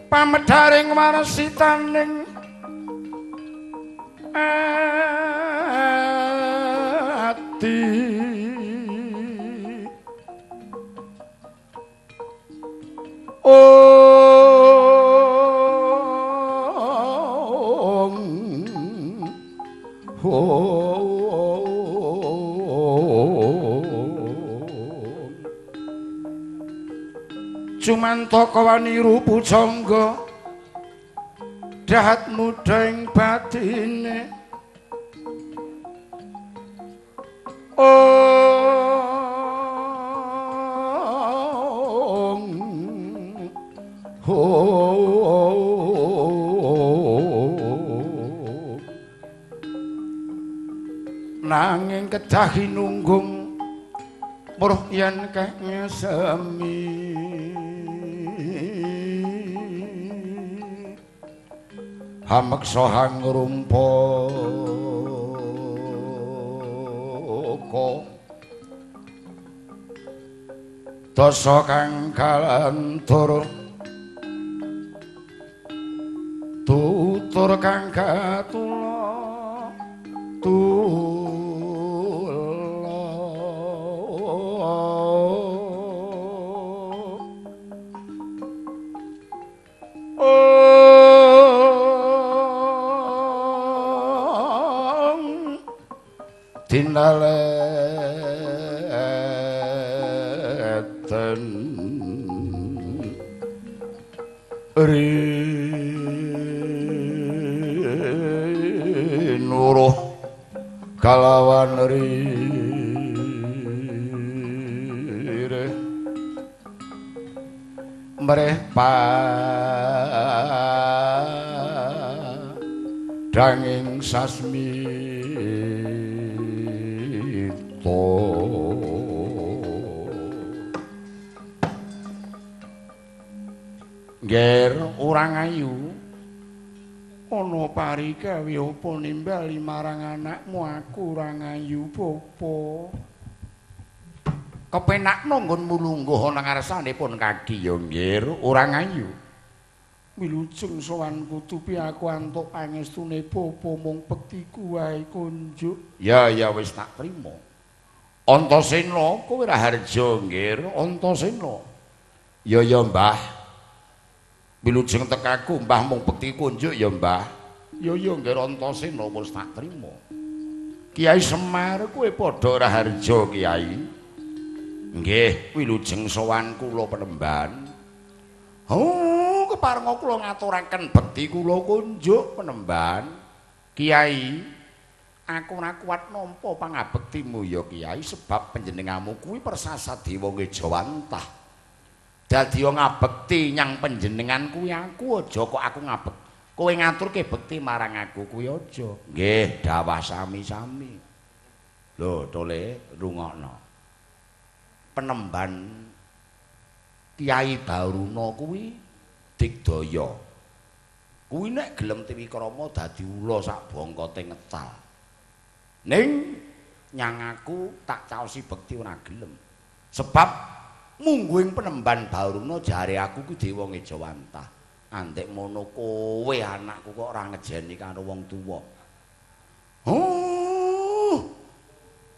pamedharing warsitaning ati Cumantaka waniru pujangga dahat mudheng batine nanging kedah hinunggung weruh yen keh ngesemi hameksa ngrumpaka dasa kang kalantur tutur kang katula dinaleten rinuruh kalawan rire mreh padanging sasmi Nger urang ayu ana parikawe apa nimbali marang anakmu aku urang ayu bapa kepenakno nggonmu lungguh ana ngarsanipun kaki ya Nger urang ayu wilujeng sowan kutupi aku antuk pangestune bapa mung bektiku wae kunjuk ya wis tak trima Antasena kowe Raharja Nger Antasena ya Mbah wilujeng tekaku Mbah mung bekti kunjuk ya Mbah ya Nger Antasena wis tak trima Kiai Semar kowe padha Raharja Kiai nggih wilujeng sowan kula Penemban keparenga kula ngaturaken bekti kula kunjuk Penemban Kiai aku ora kuat nampa pangabektimu ya Kiai sebab panjenenganmu kuwi persasat Dewa Ngejawantah dadi ngabekti nyang panjenengan kuwi aku aja kok aku ngabek kowe ngaturke bekti marang aku kuwi aja nggih dawah sami-sami lho tole rungokno Penemban Kiai Baruna kuwi digdaya kuwi nek gelem Triwikrama dadi ula sak bongkote ngecal ning nyang aku tak caosi bekti ora gelem sebab mungguing Penemban Baruna jare aku ku Dewa Ngejawantah antek mono kowe anakku kok ora ngejeni karo wong tuwa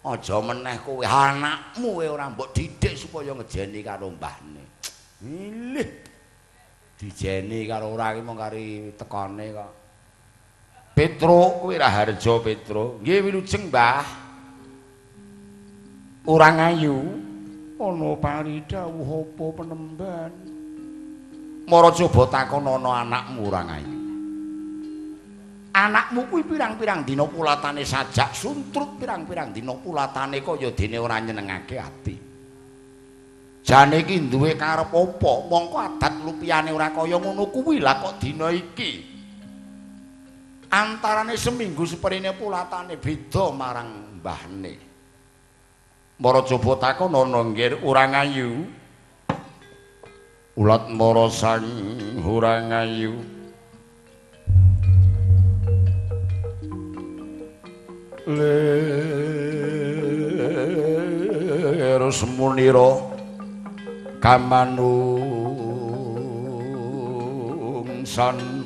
aja meneh kowe anakmu ora mbok didik supaya ngejeni karo mbahne ilih dijeni karo ora iki mung kari tekane kok Petro kowe Raharja Petro nggih wilujeng Mbah urang ayu ana paridhawuh apa Penemban mara coba takon ana anakmu urang ayu anakmu kuwi pirang-pirang dina pulatane sajak suntrut pirang-pirang dina pulatane kaya dene ora nyenengake ati jane iki duwe karep apa mongko adat lupiyane ora kaya ngono kuwi lah kok dina iki antarane seminggu seperine pulatane beda marang mbahne mara coba takon ana nggih urang ayu ulat mara sang urang ayu leres munira kamanung pingsan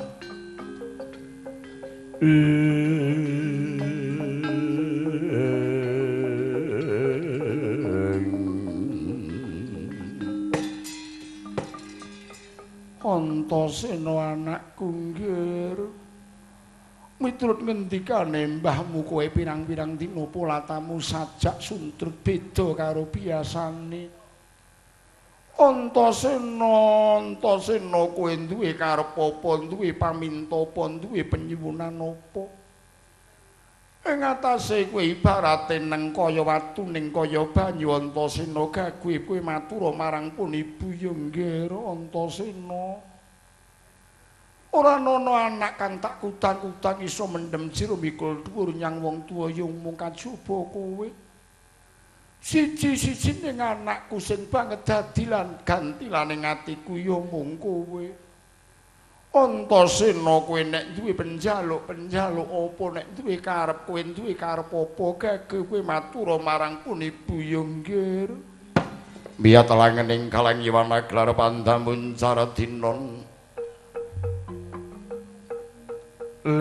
Antasena anakku nggir miturut ngendikane mbahmu kowe pirang-pirang dina polatamu sajak suntrut beda karo biasane Antasena kowe duwe karep apa duwe paminta apa duwe penyuwunan apa ing atase kowe ibarate neng kaya watu ning kaya banyu Antasena gawe kowe matura marang pun ibu ya nggih Antasena ora ana anak kang tak kutang-kutang iso mendem jero mikul dhuwur nyang wong tuwa ya mung kajaba kowe siji-sijine anakku sing banget dadi lan gantilane atiku ya mung kowe Antasena kowe nek duwe penjaluk apa nek duwe karep kowe duwe karep apa gage kowe matura marang pun ibu ya nggih Biat langening kalang yiwana gelar pandamun cara dinon lir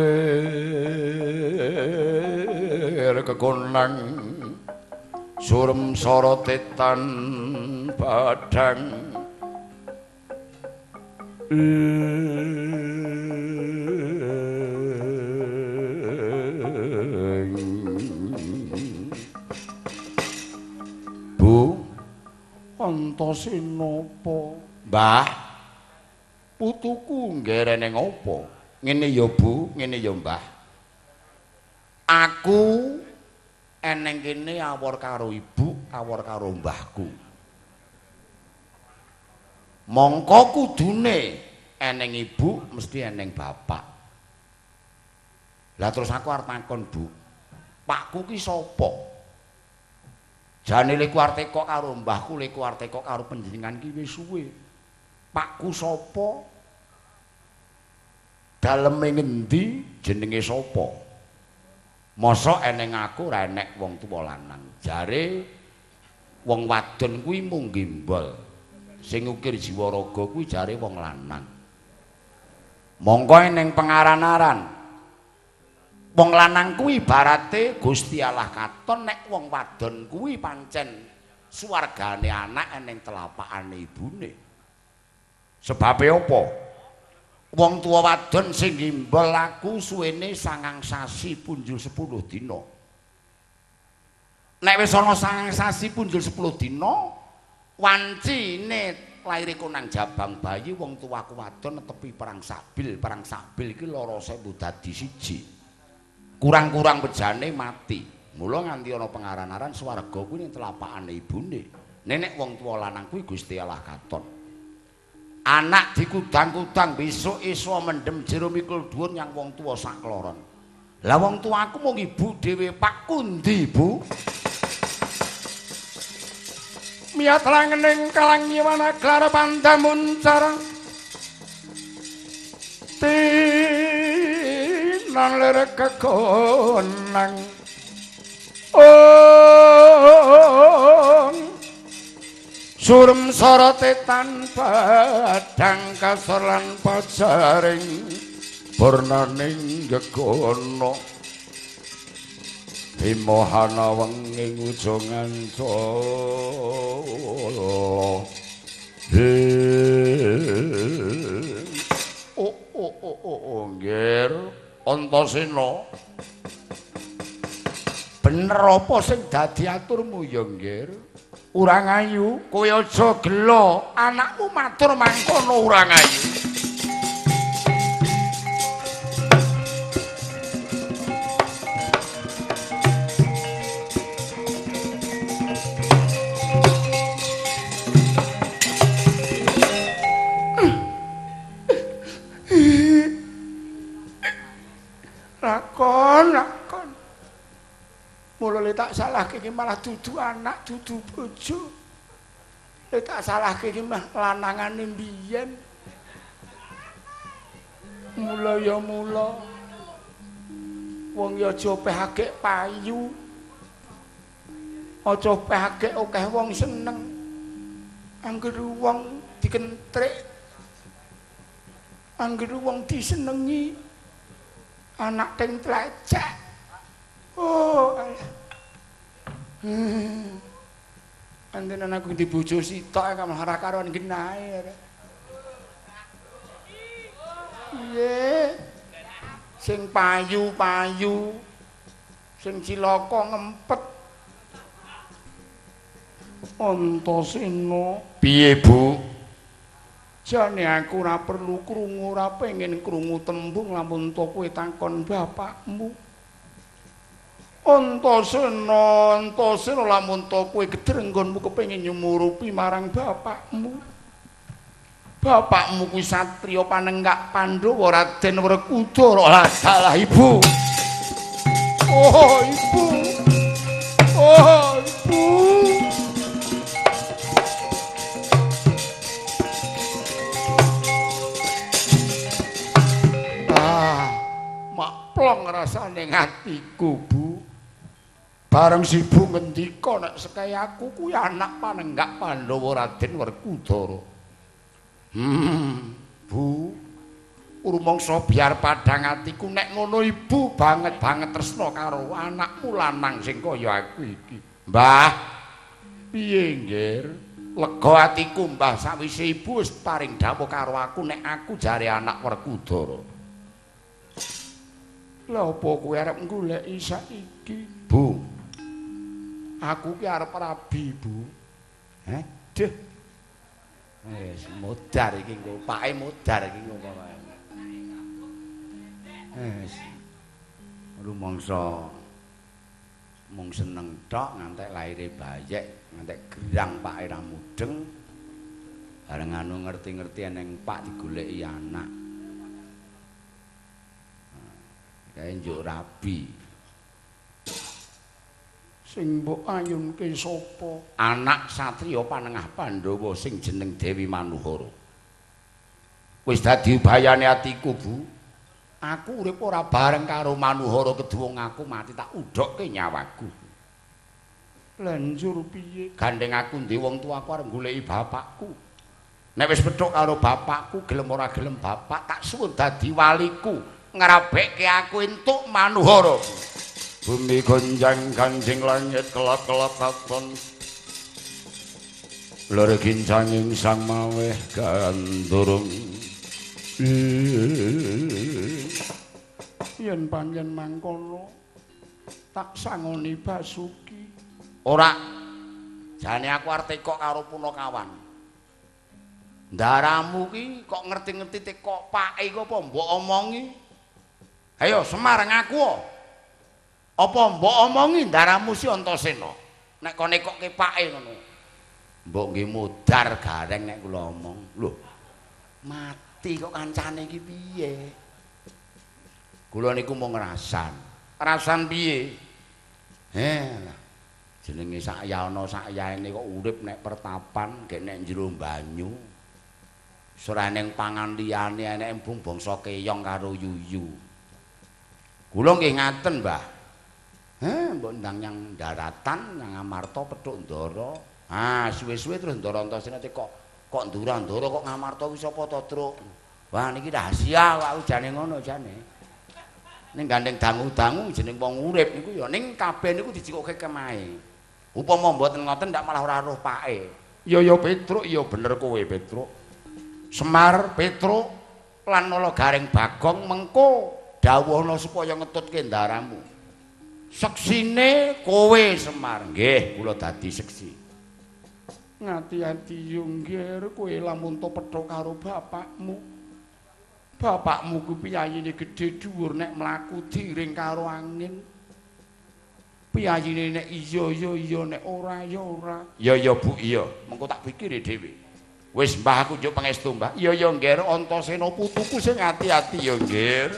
kekonang surem sorotetan padang Bu Antasena apa Mbah putuku ngerene ngopo ngene ya Bu, ngene ya Mbah. Aku eneng kene awor karo ibu, awor karo mbahku. Mongko kudune eneng ibu mesti eneng bapak. Lah terus aku arep takon Bu, pakku ki sapa? Jane lek arep teko karo mbahku, lek arep teko karo panjenengan ki wis suwe. Pakku sapa? Daleme ngendi jenenge sapa mosok eneng aku ora enek wong tuwa lanang jare wong wadon kuwi mung gimbol sing ukir jiwa raga kuwi jare wong lanang mongko eneng pengaran-aran wong lanang kuwi ibarate Gusti Allah katon nek wong wadon kuwi pancen suwargane anak eneng telapakane ibune sebabe apa wong tua wadon sing gimbal aku suwene 9 sasi punjul 10 dina. Nek wis ana 9 sasi punjul 10 dina, wancine lairiku nang jabang bayi wong tuaku wadon netepi perang sabil iki lara sewu dadi siji. Kurang-kurang bejane mati. Mula nganti ana pengaran-aran swarga kuwi ning telapakane ibune. Nenek wong tua lanang kuwi Gusti Allah katon. Anak dikudang-kudang besok iso mendem jero mikul dhuwur nyang wong tuwa sakloron. Lah wong tuaku mung ibu dhewe Pak kundi Bu? Miat langening kalang nyiwana gelar pandamun cara tinan lir kekonang surem sorotetan padang kasor lan pajaring burnaning gegono bimohana wenging ujongan colo nggir Antasena bener apa sing dadi aturmu ya nggir Urangayu, kowe aja gelo, anakmu matur mangkono Urangayu. Lakon. Mula le tak salahke iki malah dudu anak, dudu bojo. Le tak salahke iki mah lanangane mbiyen. Mula ya mula. Wong ya aja pehake payu. Aja pehake akeh wong seneng. Angger wong dikentrik. Anggere wong disenengi anak teng tlecek. Oh. Antenan aku di bojo sitok kamal hara karuan genahe. Piye? Sing payu-payu. Sing cilaka ngempet. Antasena. Piye, Bu? Jane aku ora perlu krungu, ora pengen krungu tembung lamun to kowe takon bapakmu. Antasena, Antasena lamun to kowe gedrenggonmu kepengin nyumurupi marang bapakmu. Bapakmu kuwi satriya panenggak Pandhawa Raden Werkudara. Lah salah Ibu. Oh, Ibu. Oh, Ibu. Plong rasane ngatiku, Bu. Bareng si Bu ngendika nek sekaya aku kuwi anak panenggak Pandhawa Raden Werkudara. Bu. Rumangsa biar padhang atiku nek ngono Ibu banget-banget tresna karo anakku lanang sing kaya aku iki. Mbah. Piye, Nggir? Lega atiku, Mbah, sawise Ibu wis paring dawuh karo aku nek aku jare anak Werkudara. Lah apa kowe arep goleki saiki? Bu. Aku ki arep rabi, Bu. Heh, deh. Wis modar iki engko, pake modar iki engko wae. Wis. Rumangsa mung seneng tok ngantek laire bayek, ngantek gerang pake ra mudeng. Bareng anu ngerti-ngerti eneng Pak digoleki anak. Kae njuk rabi. Sing mbok ayunke sapa? Anak satriya panengah Pandhawa sing jeneng Dewi Manuhara. Wis dadi bayane atiku, Bu. Aku urip ora bareng karo Manuhara kedhuwung aku mati tak udhokke nyawaku. Lanjur piye? Gandeng aku ndi wong tuaku arep goleki bapakku. Nek wis pethuk karo bapakku gelem ora gelem bapak tak suwun dadi waliku. Ngrabekke aku entuk Manuhara. Bumi gonjang kanjing langit kelap-kelap katon. Lore gincanging sang maweh gandurung. Yen panjen mangkono tak sangoni Basuki. Ora. Jane aku arep tekok karo Punakawan. Ndaramu ki kok ngerti-ngerti tekok pake iki apa mbok omongi? Ayo Semar ngaku. Apa mbok omongi ndaramu si Antasena? Nek kon nekokke pake ngono. Mbok nggih mudar gareng nek kula omong. Lho. Mati kok kancane iki piye? Kula niku mung ngrasan. Rasan piye? Jenenge sakya ana sakyaene kok urip nek pertapan gek nek jero banyu. Ora ning pangan liyane eneke embung bangsa keyong karo yuyu. Kula nggih ngaten, Mbah. Mbok ndang nyang daratan, nyang Amarta pethuk Ndara. Suwe-suwe terus Ndara Antasena kok Ndura-ndura kok Ngamarta wis apa to, Truk? Wah, niki rahasia wae jane ngono jane. Ning gandeng dangu-dangu jeneng wong urip niku ya ning kabeh niku dijikokke kemahe. Upama mboten ngoten ndak malah ora roh pake. Ya Petruk, ya bener kowe Petruk. Semar, Petruk lan Nala Garing Bagong mengko dawuhna supaya ngetutke ndaramu. Seksine kowe Semar. Nggih, kula dadi seksi. Ngati-ati yo nggih, kowe lamun to pethuk karo bapakmu. Bapakmu ku piyayine gedhe dhuwur nek mlaku diring karo angin. Piyayine nek iya ya iya nek ora ya ora. Ya Bu, iya. Mengko tak pikire dhewe. Wis Mbah aku njuk pangestu Mbah. Iya ya nggih Antasena putuku sing ati-ati ya nggih.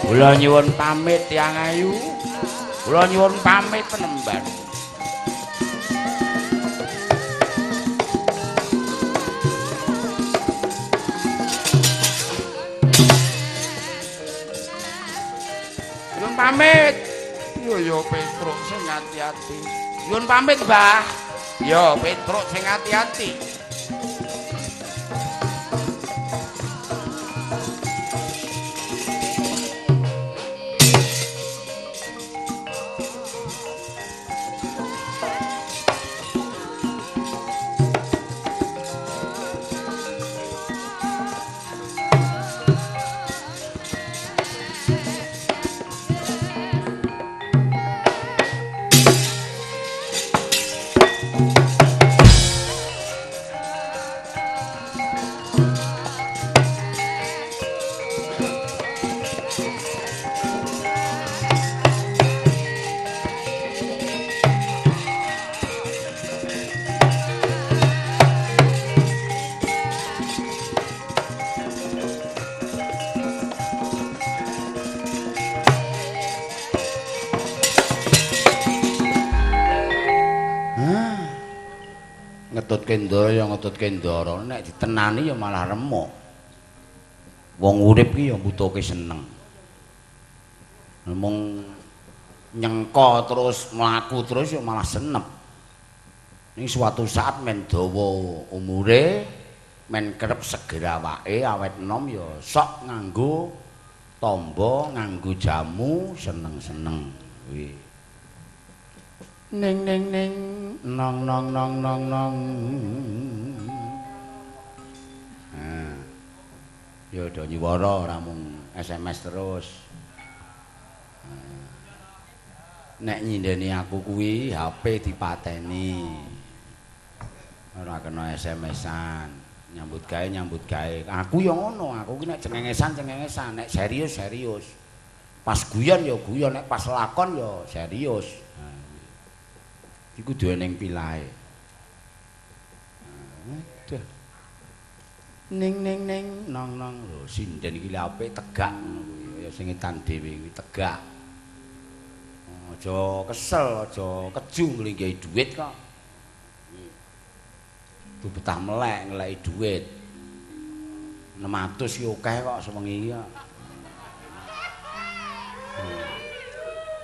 Kula nyuwun pamit tiyang ayu. Kula nyuwun pamit penemban. Nyuwun pamit. Yo Petruk sing ati-ati. Nyuwun pamit, Mbah. Yo Petruk sing ati-ati. Ngetutke ndara nek ditenani ya malah remuk. Wong urip ki ya mbutuhke seneng. Mung nyengko terus mlaku terus ya malah senep. Ning suatu saat men dawa umure, men kerep seger awake, awet enom ya sok nganggo tamba, nganggo jamu, seneng-seneng kuwi. Ning ning ning nong nong nong nong nong. Ya do nyuwara ora mung SMS terus. Nek nyindeni aku kuwi HP dipateni. Ora kena SMS-an. Nyambut gawe. Aku ya ngono, aku ki nek cengengesan, nek serius. Pas guyon ya guyon, nek pas lakon ya serius. Iku duwe ning pilahe. Aduh. Ning nong lho sinden iki ape tegak ngono kuwi. Ya sing etan dhewe kuwi tegak. Aja kesel, aja keju nglinggahi dhuwit kok. Tu betah melek ngeleki dhuwit. 600 ki akeh kok sewengi iki.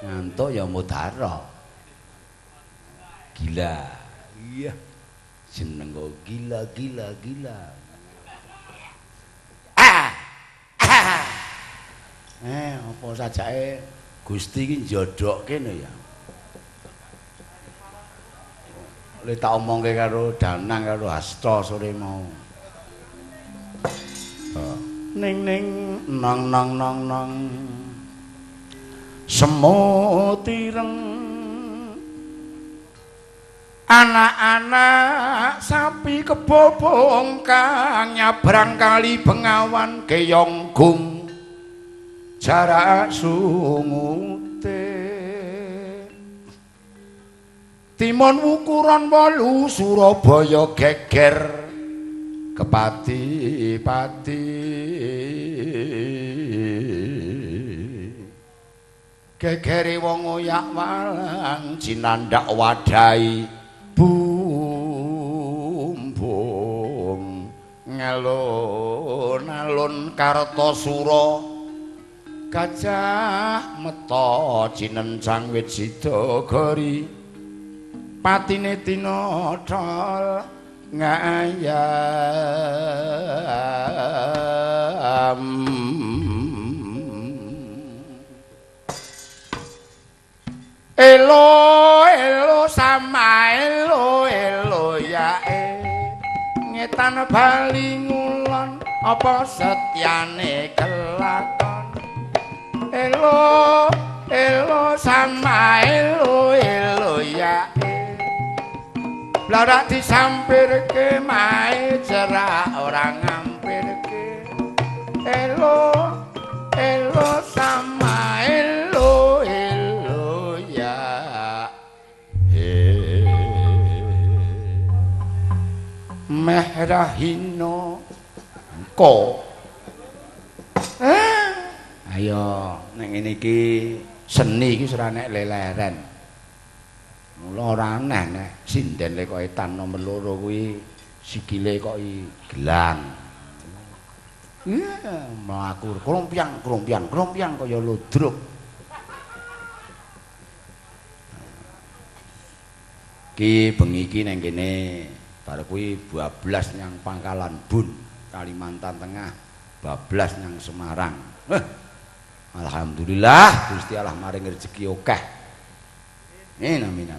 Ngantuk ya mudhara. Gila. Iya. Jeneng kok gila. Apa sajake Gusti iki njodokke no ya. Lek tak omongke karo Danang karo Hasta sore mau. Ning nong. Semut ireng anak-anak sapi kebobong kang nyabrang kali Bengawan Keyong Gung jarak sungute timun ukuran 8 Surabaya geger kepati-pati gegere wong oyak walang jinandak wadai bumbung ngalun-alun Kartosura gajah meta cinencang wit sidagari patine tinodol ngayam elo sama elo ya ngetan bali ngulon apa setyane kelakon elo sama elo ya blarak disampirke mae cerak ora ngampirke elo sama elo merahino ko Ayo nek ngene iki seni iki ora nek leleren. Mula ora aneh nek sinden le kok etan nomor 2 kuwi sikile kok gelang. Iya, mlaku krompiang kaya ludruk. Ki bengi iki nang kene bar kuwi bablas nyang Pangkalan Bun, Kalimantan Tengah, bablas nyang Semarang. Alhamdulillah Gusti Allah maring rezeki akeh. Amin.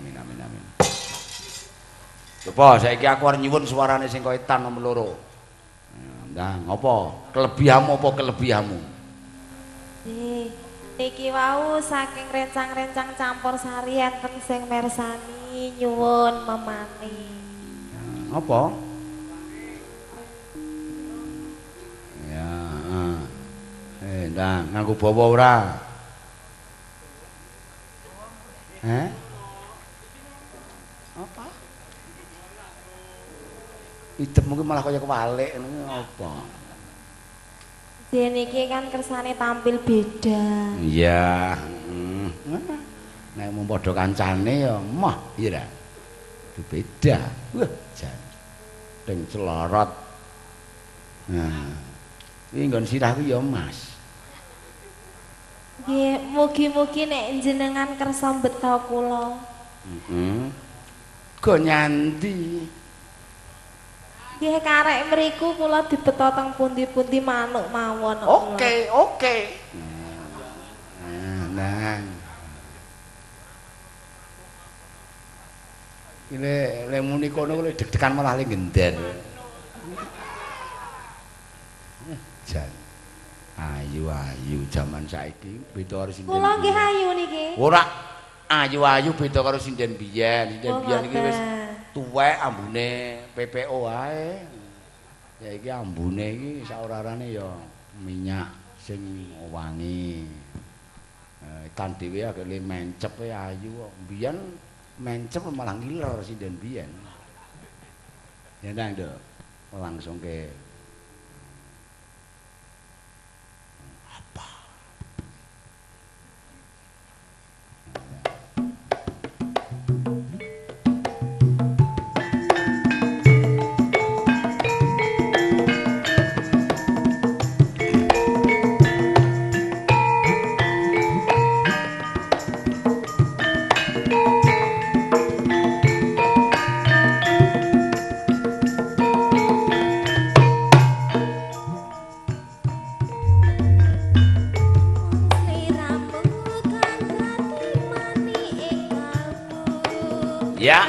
Coba saiki aku arep nyuwun suarane sing kok etan nomor 2. Ndang, apa? Kelebihanmu? Niki wau saking rencang-rencang campur sari enten sing mirsani nyuwun memani. Apa? Ya, ndang nganggo bawa ora? Apa? Idep mungkin malah kaya kewalik ngono apa? Niki kan kersane tampil beda. Iya, nek mung padha kancane ya mah iya ra. Beda. Wah, jan. Teng celorot. Nah. Iki nggon sirah kuwi ya Mas. Nggih, mugi-mugi nek jenengan kersa mbeta kula. Go nyanti. Nggih karek mriku kula dibeta teng pundi-pundi manuk mawon. Oke. Nah. Le muni kono le deg-degan malah le gender. Jan. Ayu jaman saiki beda karo sinden. Kula nggih ayu niki. Ora ayu beda karo sinden biyen. Sinden biyen iki wis tuwek ambune PPO wae. Ya iki ambune iki saorarane ya minyak sing wangi. Ikan dhewe agek le mencep ayu kok. Biyen mencep malah ngiler sinden biyen. Ya ndang, Nduk. Langsung ke ya.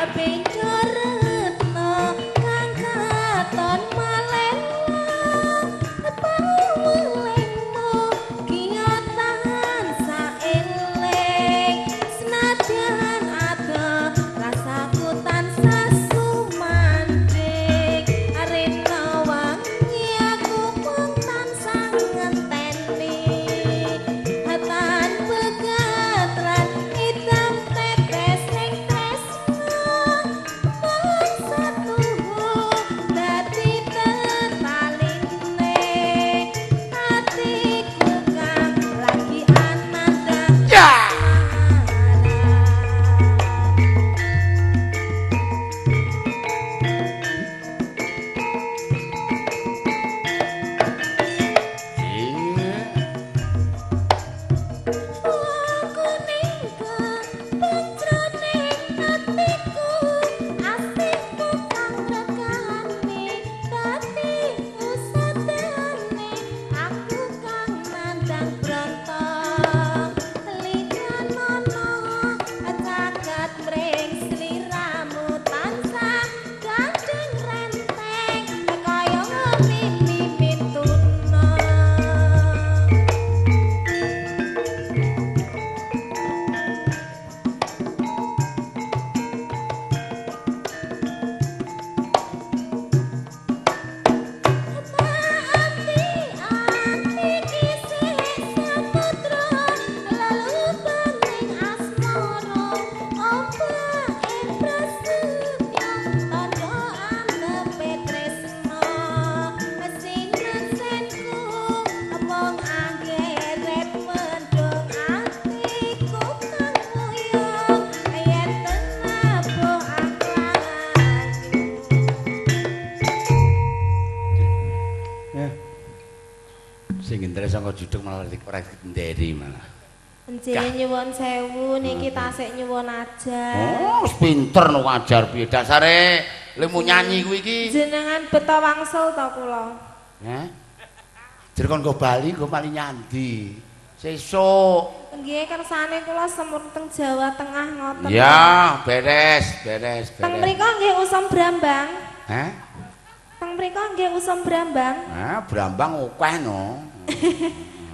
duduk malah ora nderi malah. Nggih nyuwun sewu niki tasik nyuwun ajar. Oh, wis pinter no ajar piye dasare lemu nyanyi kuwi iki. Jenengan beta wangsul ta kula? Heh. Jer kon go Bali go mali nyandi. Sesuk. Nggih kersane kula semur teng Jawa Tengah ngoten. Ya, beres. Teng mriku nggih usum Brambang. Heh? Teng mriku nggih usum Brambang. Ah, Brambang akeh no.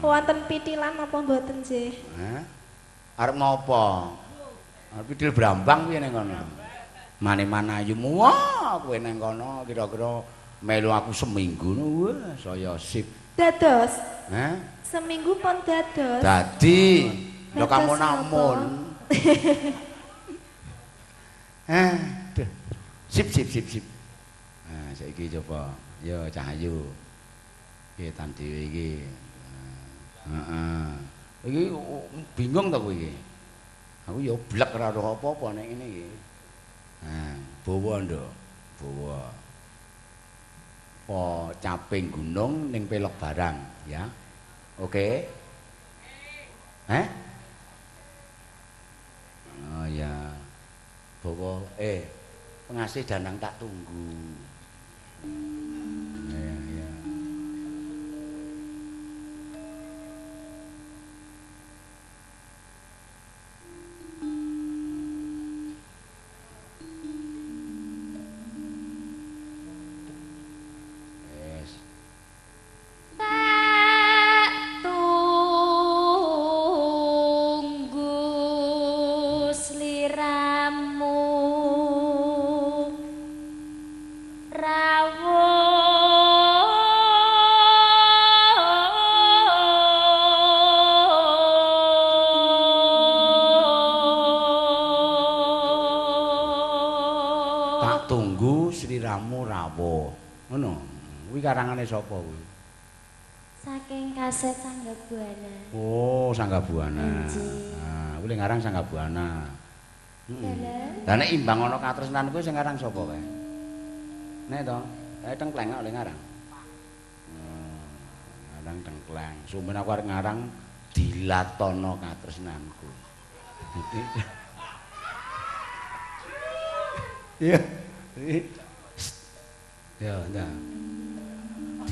Wonten pitilan apa mboten nggih? Heh? Arep ngopo? Arep pitil Brambang piye ning kono? Mane-mane ayumu wah kowe ning kono kira-kira melu aku seminggu no wah saya sip. Dados. Heh? Seminggu pun dados. Dadi lho Dados kamu napa? namun. Duh. Sip. Nah, saiki coba ya Cahayu. Iki tan dhewe iki. Heeh. Iki bingung ta kowe iki? Aku ya blek ora roh apa-apa nek ngene iki. Nah, bawa nduk. Bawa. Po caping gunung ning pelok barang, ya. Oke. Oh ya. Bawa pengasih danang tak tunggu. Ya. Sliramu rawuh. Ngono. Kuwi karangane sapa kuwi? Saking kaset Sanggabuana. Oh, Sanggabuana. Nah, kuwi ngarang Sanggabuana. Heeh. Lah nek imbang ana katresnan kuwi sing ngarang sapa kae? Nek to, Tengkleng oleh ngarang. Ngarang Tengkleng. Sumen aku arep ngarang Dilatono katresnanku. Iya. Ya, ndak.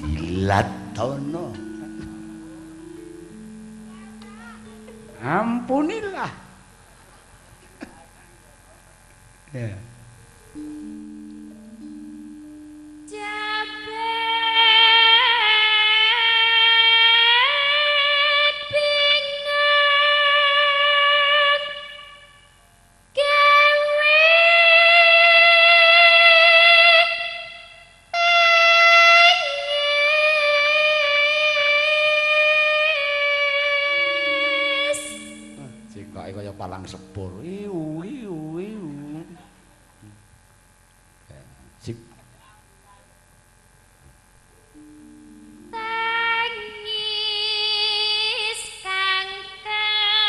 Dilatono. Ampunilah. Ya. Palang sepur. Iu. Sip. Tangis kang kebak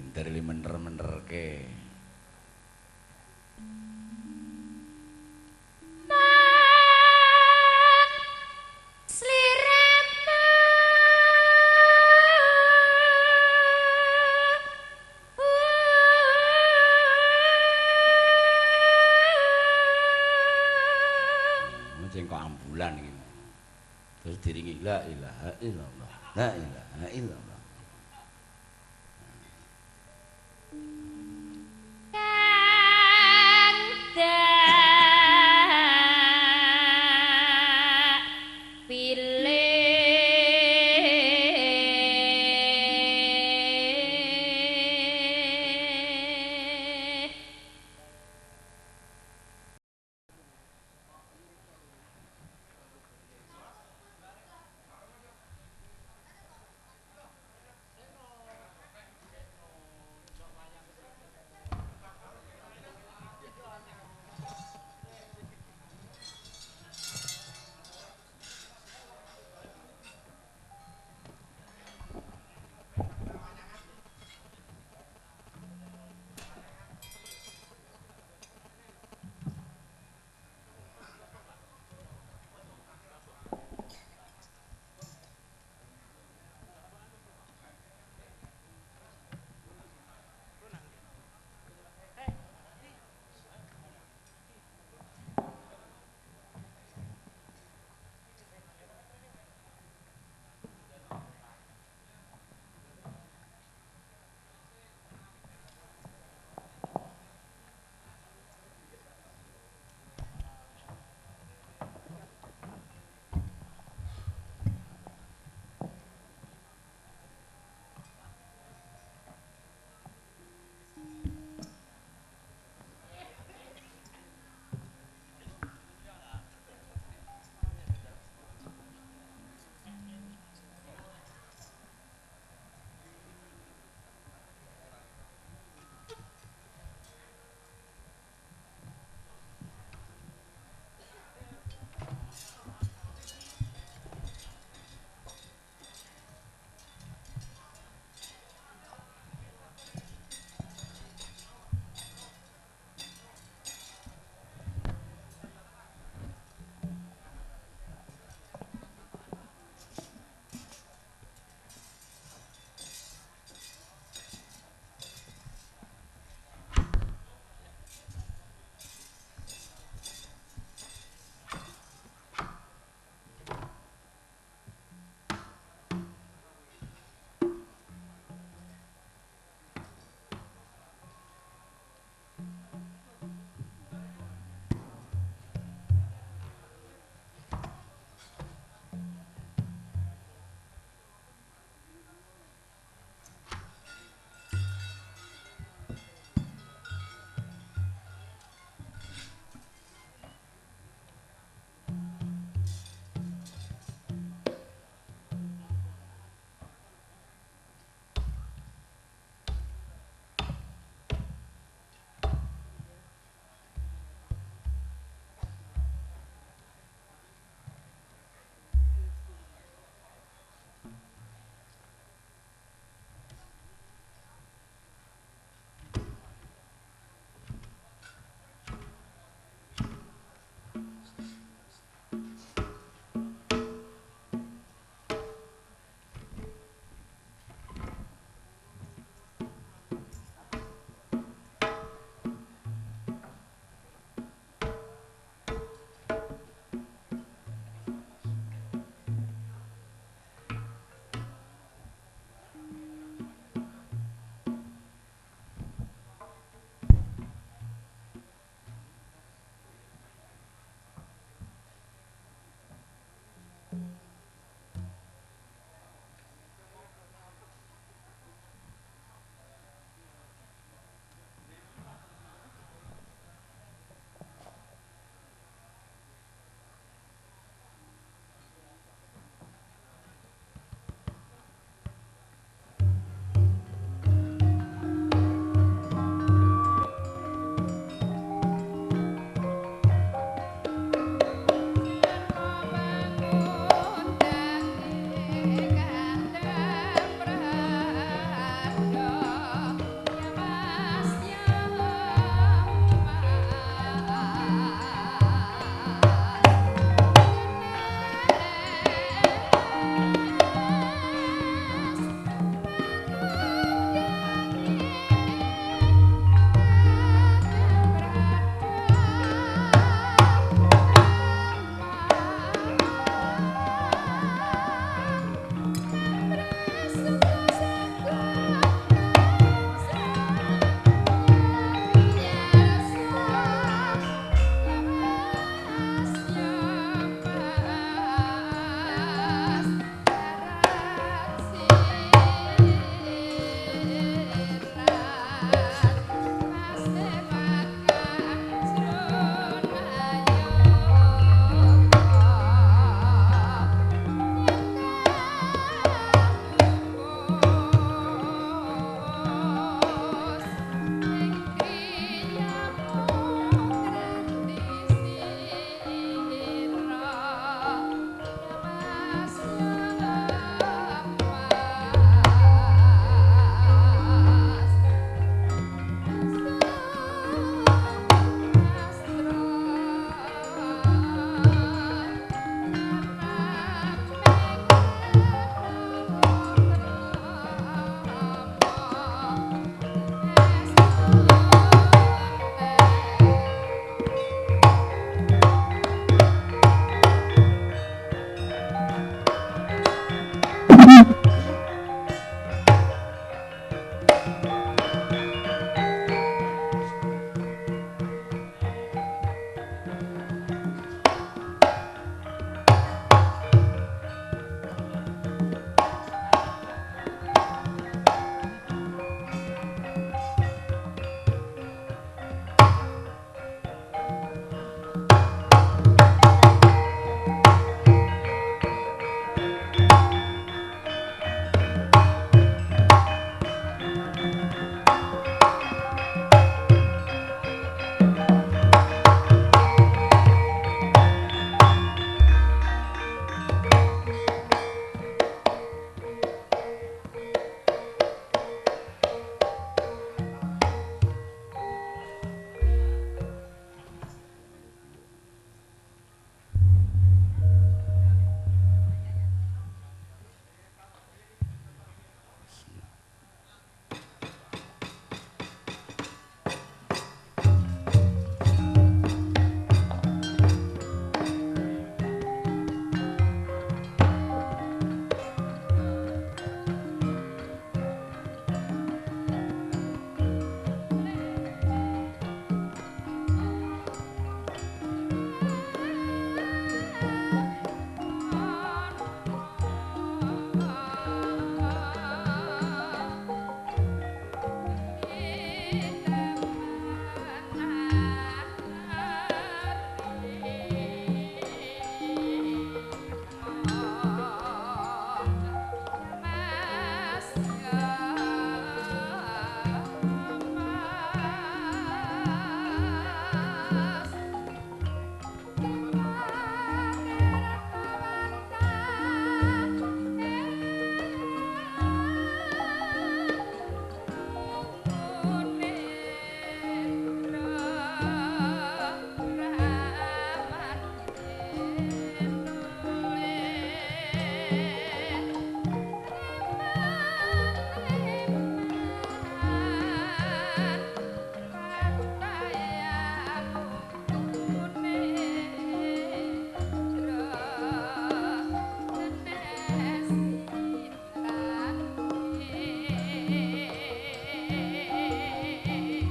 dari mener-menerke. sliramu Sing kok ambulan iki. Terus diringi la ilaha illallah. La ilaha illallah.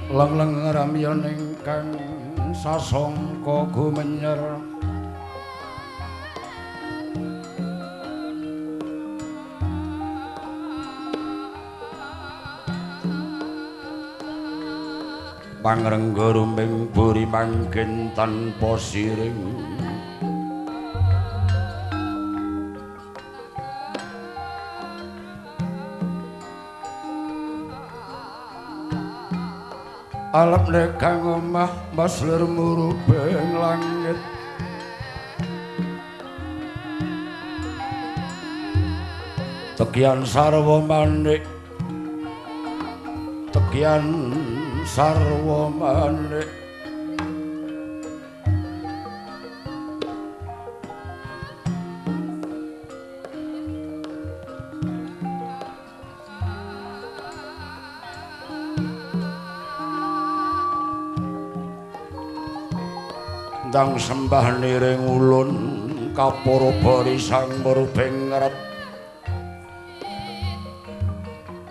Leng-leng ramyon ingkang sasangka gumenyer pangrengga rumbing buri mangkin tanpa siring alap nekang omah masler murubeng langit tekian sarwa manik tekian sarwa manik ndang sembah niring ulun kapara barisang murubeng ngarep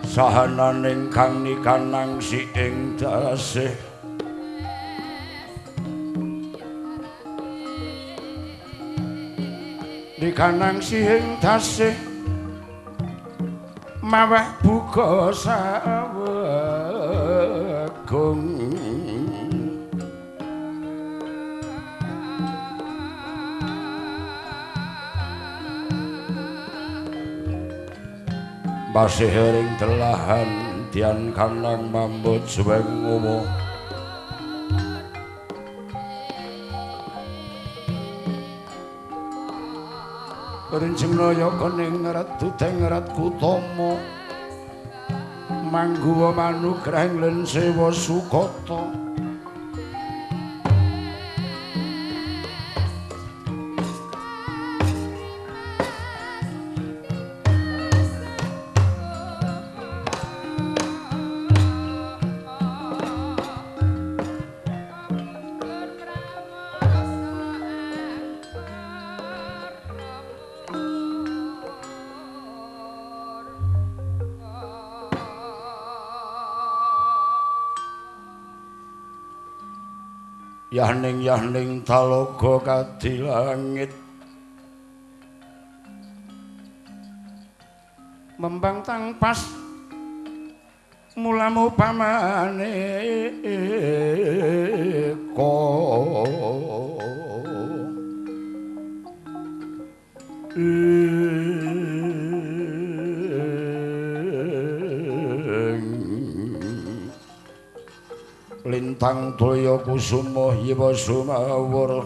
sahananing kang nikanang si ing dasih nikanang si ing dasih maweh buka sawegung masih ring telahan tian kanang mambut suweng umo rincing naya kening ratu tengrat kutomo mangguwa manugrahing len sewa sukata yahning talaga kadi langit membang tang pas mulamu pamane ko lintang toya kusuma yiwa sumawur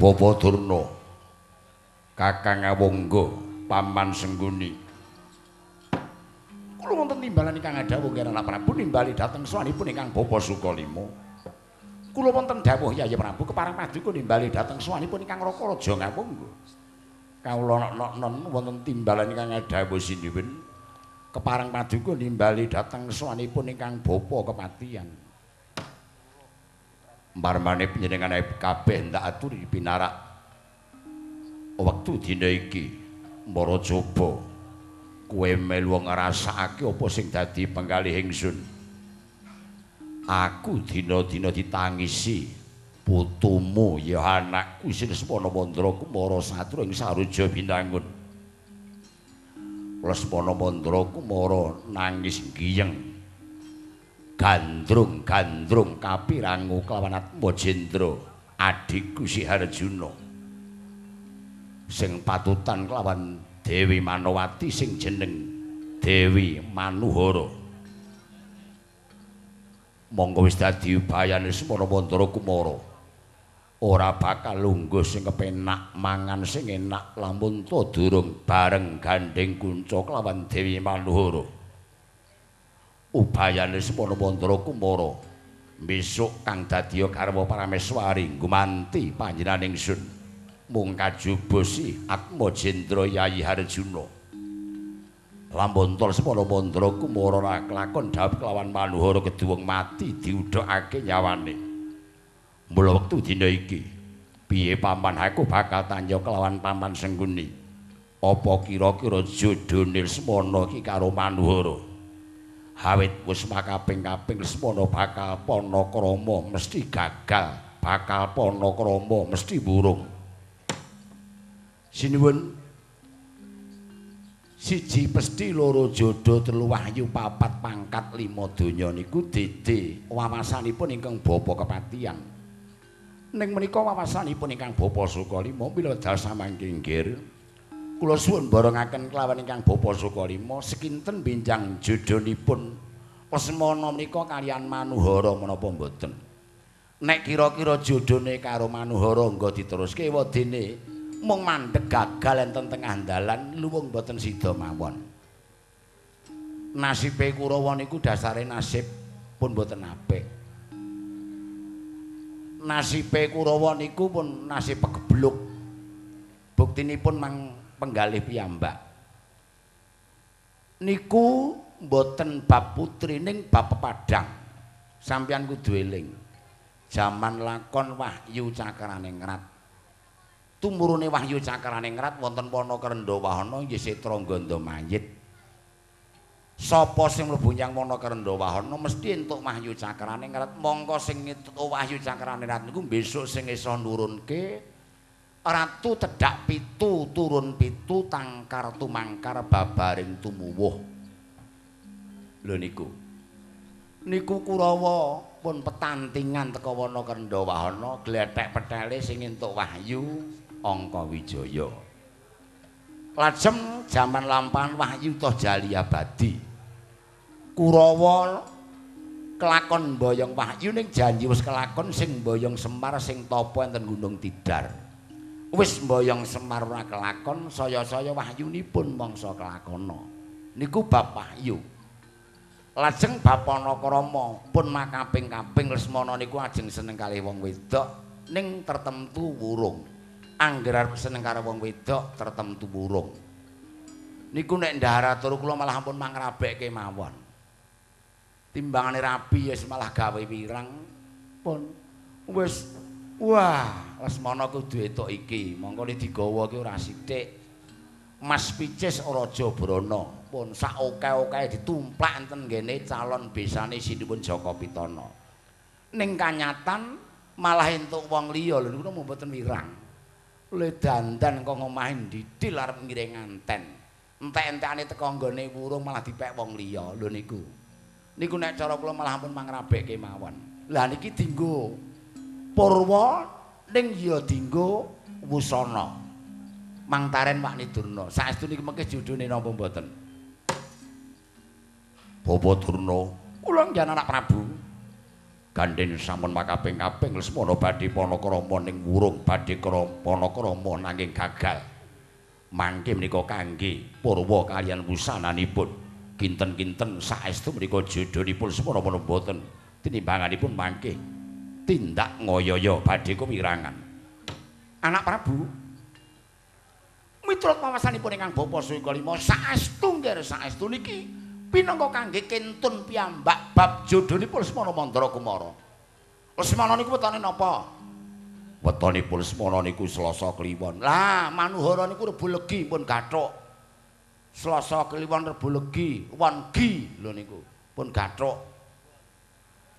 Bapa Durna Kakang Awangga Paman Sengguni kula wonten timbalan ingkang dawuh kaliyan anak Prabu nimbali dhateng sawanipun ingkang Bapa Sukalima kula wonten dawuh Yayi Prabu kepareng paduka nimbali dhateng sawanipun ingkang Raka Raja Ngawangga kawula non wonten timbalan ingkang dawuh sinuwun kepareng paduka nimbali dhateng sawanipun ingkang Bapa kepatihan marmane panjenengan kabeh ndak aturi pinarak wektu dina iki para coba kowe melu ngrasakake apa sing dadi penggalih ingsun aku dina-dina ditangisi putumu ya anakku Lesmana Mandra Kumara Satra ing Saroja Binangun Lesmana Mandra Kumara nangis giyeng gandrung kapirangu kelawan Atmajendra adikku si Harjuna sing patutan kelawan Dewi Manowati sing jeneng Dewi Manuhara monggo wis dadi ubayane Lesmana Mandra Kumara ora bakal lungguh sing kepenak mangan sing enak lamun to durung bareng gandeng kunca kelawan Dewi Manuhara ubayane Lesmana Mandra Kumara besok kang dadi garwa Parameswari gumanti panjenengan ingsun mung kajaba si Atmajendra Yayi Harjuna Lambontol semana Mandra Kumara ra kelakon dhawuh kelawan Manuhara keduwung mati diudhokake nyawane. Mula wektu dina iki piye paman aku bakal tanjo kelawan paman Sengguni. Apa kira-kira jodhone Lesmana iki karo Manuhara? Awit wis makaping-kaping Lesmana bakal Panakrama mesti gagal, bakal Panakrama mesti burung. Sinuwun siji pesti loro jodho telu wahyu papat pangkat lima donya niku dede wawasanipun ingkang bapa kepatihan. Ning menika wawasanipun ingkang bapa Sukalima mila dal samangking nggir. Kula suwun barengaken kelawan ingkang bapa Sukalima sekinten benjang jodhonipun Lesmana menika kaliyan Manuhara menapa mboten. Nek kira-kira jodhone karo Manuhara nggo diteruske wedene mung mandheg gagal enten tengah dalan luwung boten sida mawon. Nasibe Kurawa niku dasare nasib pun boten apik. Nasibe Kurawa niku pun nasib pegebluk. Buktinipun mang penggalih piyambak. Niku boten bab putri ning bab pepadang. Sampeyan kudu eling. Jaman lakon Wahyu Cakrane Ngrat. Tumurune Wahyu Cakrane Ngrat wonten Wanakrendawahana nggih Setra Ganda Mayit. Sapa sing mlebu nyang Wanakrendawahana mesti entuk Wahyu Cakrane Ngrat. Mongko sing entuk Wahyu Cakrane Ngrat niku besok sing iso nurunke Ratu Tedhak Pitu turun pitu tangkar tumangkar babaring tumuwuh. Lho niku. Niku Kurawa pun petantingan teka Wanakrendawahana glethek petele sing entuk wahyu Angka Wijaya. Lajem jaman lampahan wahyu toh jali abadi. Kurawa kelakon mboyong wahyu ning janji wis kelakon sing mboyong Semar sing tapa enten Gunung Tidar. Wis mboyong Semar ora kelakon saya-saya wahyunipun mangsa kelakona. Niku bab wahyu. Lajeng bab Panakrama pun makaping-kaping Lesmana niku ajeng seneng kalih wong wedok ning tertentu wurung. Angger seneng karo wong wedok tertentu wurung. Niku nek ndharatur kula malah ampun mangrabekke mawon. Timbangane rabi wis malah gawe wirang pun wis wah Lesmana kudu etuk iki. Mongko digawa ki ora sithik. Mas Picis Raja Brana pun sak oke-oke ditumplak enten nggene calon besane sinipun Jaka Pitana. Ning kanyatan malah entuk wong liya lho niku mboten wirang. Le dandan kok ngomahe ndidil arep ngiring nganten. Entek-entekane teka nggone wurung malah dipek wong liya lho niku. Niku nek cara kula malah ampun mangrabekke mawon. Lah niki dienggo Purwa ning ya dienggo Wusana. Mangtaren Wakni Durna. Saestu niki mengke judhune napa mboten? Bapa Durna, kula njan anak Prabu. Gandhen sampun makaping-kaping Lesmana badhe Panakrama ning wurung badhe Panakrama nanging gagal. Mangke menika kangge Purwa kaliyan wusananipun. Kinten-kinten saestu menika jodhonipun Lesmana menapa mboten? Tinimbanganipun mangke tindak ngoyoyo badhe kuwirangan. Anak Prabu miturut wawasanipun ingkang Bapa Sukalima saestu nggih saestu niki pinangka kangge kentun piyambak bab jodhonipun Lesmana Mandra Kumara. Lesmana niku wetone napa? Wetonipun Lesmana niku Selasa Kliwon. Lah Manuhara niku Rebo Legi pun gathuk. Selasa Kliwon Rebo Legi, Wongi lho niku pun gathuk.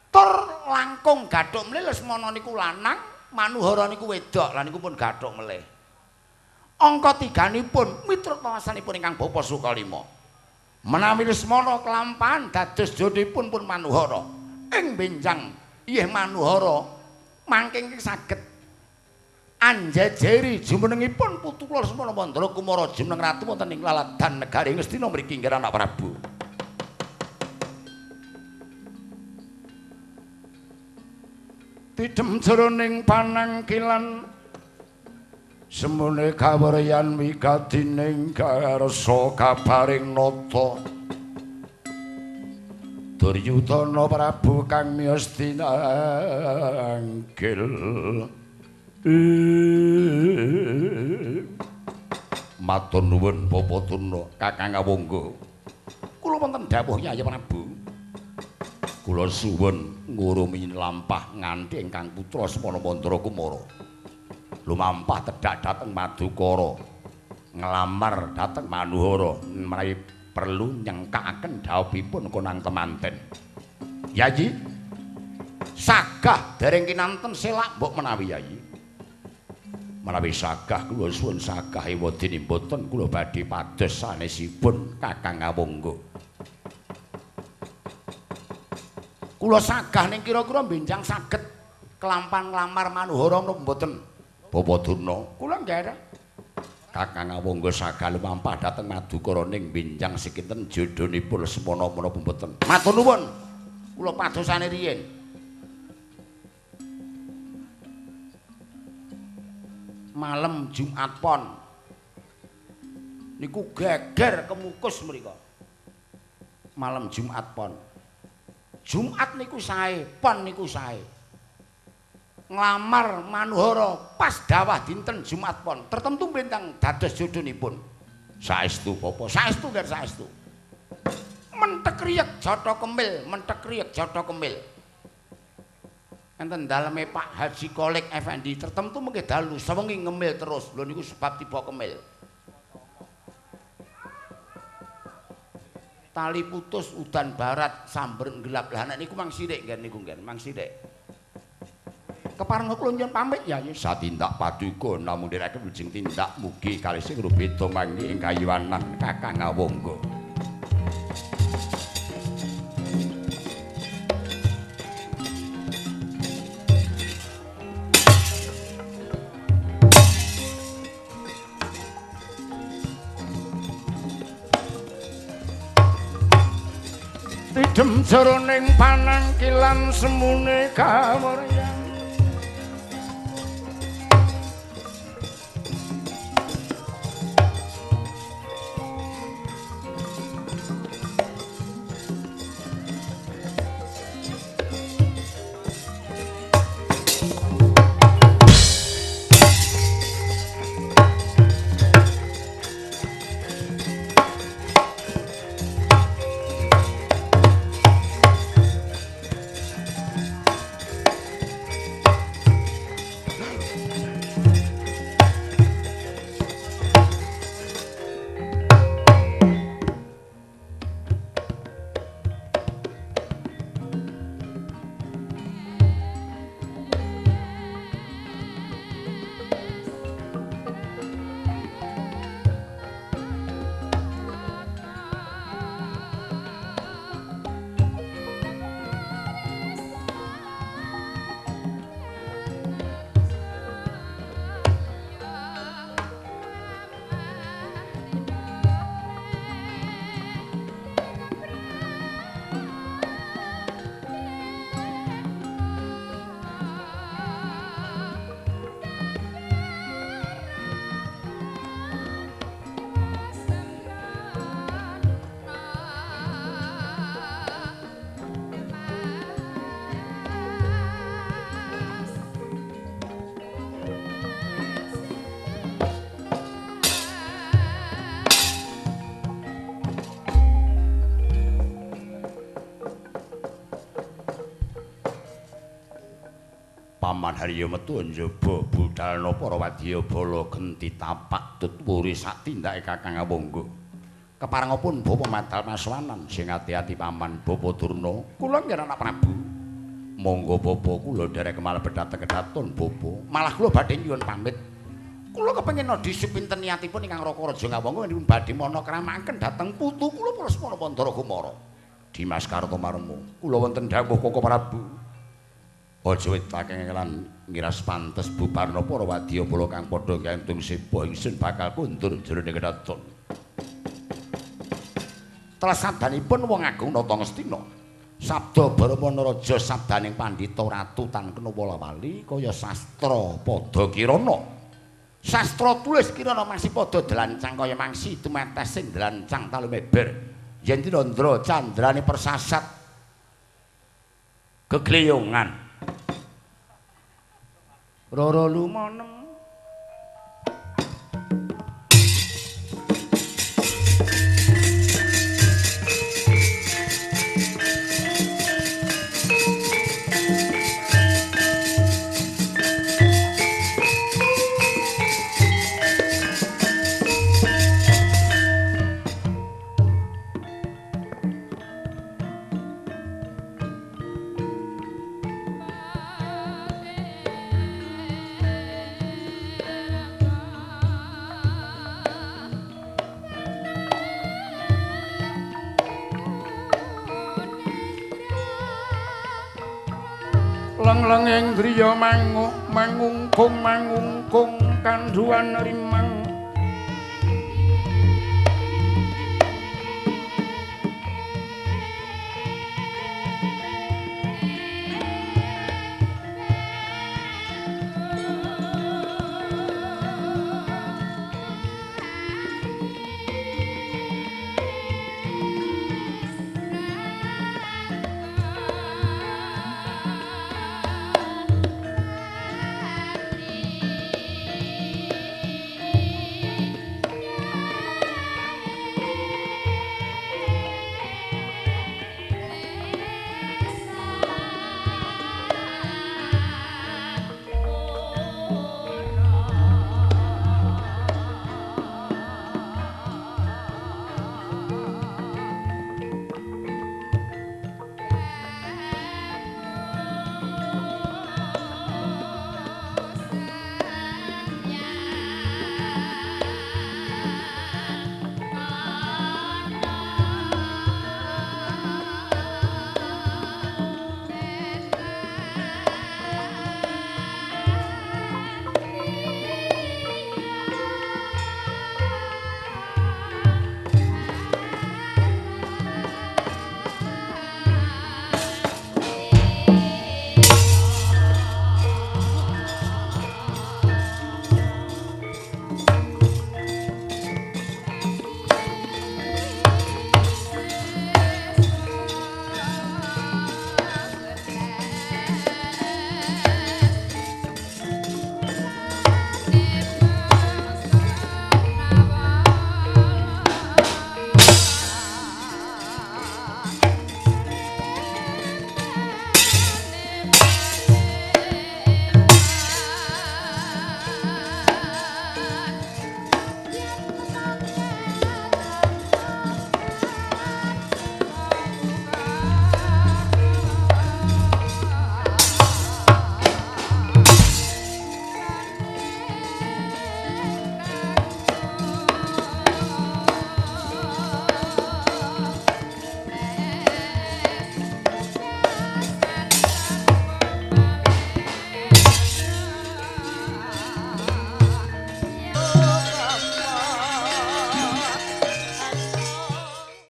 Tur langkung gathuk melih Lesmana niku lanang, Manuhara niku wedok. Lah niku pun gathuk melih. Angka tiganipun miturut wawasanipun ingkang Bapa Sukalima. Menawi Lesmana kelampahan dados jodhipun pun Manuhara ing benjang inggih Manuhara mangking saged anjejeri jumenengipun putu kula Lesmana Mandra Kumara jumeneng ratu wonten ing laladan negari Ngastina mriki inggih anak Prabu. Tidem jroning panangkilan semune kaweryan wigadining karsa kabaring nata Duryudana Prabu kang miyos tinanggil matur nuwun Bapa Durna Kakang Awangga Kula wonten dawuh Yayi Prabu. Kula suwun ngurumi lampah nganti ingkang putra Semana Mandra Kumara. Lumampah tedhak dhateng Madukara. Nglamar dhateng Manuhara menawi perlu nyengkakaken dhawuhipun konang temanten. Yayi sagah dereng kinanten selak mbok menawi Yayi. Menawi sagah kula suwun sagah ewadene mboten kula badhe pados sanesipun Kakang Awangga. Kula sagah ning kira-kira benjang saged kelampan nglamar Manuhara menapa mboten? Bapa Durna, kula nggih. Kakang Awangga sagah lumampah dhateng Madukara ning benjang sekinten jodhonipun semana menapa mboten? Matur nuwun. Kula padosane riyin. Malem Jumat Pon niku geger kemukus mriku. Malem Jumat Pon. Jumat niku sae, Pon niku sae. Nglamar Manuhara pas dawah dinten Jumat Pon. Tertentu bentang dados jodhonipun. Saestu Bapak, saestu nggih saestu. Mentek riyek Jatha Kemil, mentek riyek Jatha Kemil. Enten daleme Pak Haji Kolik Effendi tertentu mengke dalu sewengi ngemil terus. Lho niku sebab tiba kemil. Tali putus udan barat samber gelap. Lah nek niku mang sithik nggih niku nggih, mang sithik. Kepareng kula nyuwun pamit Yayi. Satindak paduka namung ndereke wilujeng tindak mugi kalih sing beda mangke ing kayuwanan Kakang Awangga. Tidem jroning panangkilan semune kawaryan. Paman Harya metu njaba budalna para wadyabala genti tapak tutwuri sak tindake Kakang Awangga. Keparengipun bapa madal maswanan sing ati-ati Paman Bapa Durna. Kula nggih anak Prabu. Monggo bapa kula derek kemal bedhat-kedhaton bapa. Malah kula badhe nyuwun pamit. Kula kepengin dhisik pinten niatipun ingkang Raka Raja Ngawangga nipun badhe mana kramakaken dhateng putu kula Lesmana Mandara Kumara. Dimas Kartomarma. Kula wonten dawuh Koko Prabu. Aja wetake kelan ngiras pantes bubarna para wadyabala kang padha gantung seba ingsun bakal kundur jroning kedaton. Tlesadanipun wong agung nata ngestina. Sabda Baramana Raja sabdaning Pandhita Ratu Tan Kenawalawali kaya sastra pada kirana. Sastra tulis kirana masih padha delancang kaya mangsi tumetes sing delancang talumeber. Yen Ndra candrane persasat kegleyongan. Rara lumanem leng-lenging driya mangungkung kandhuan rimang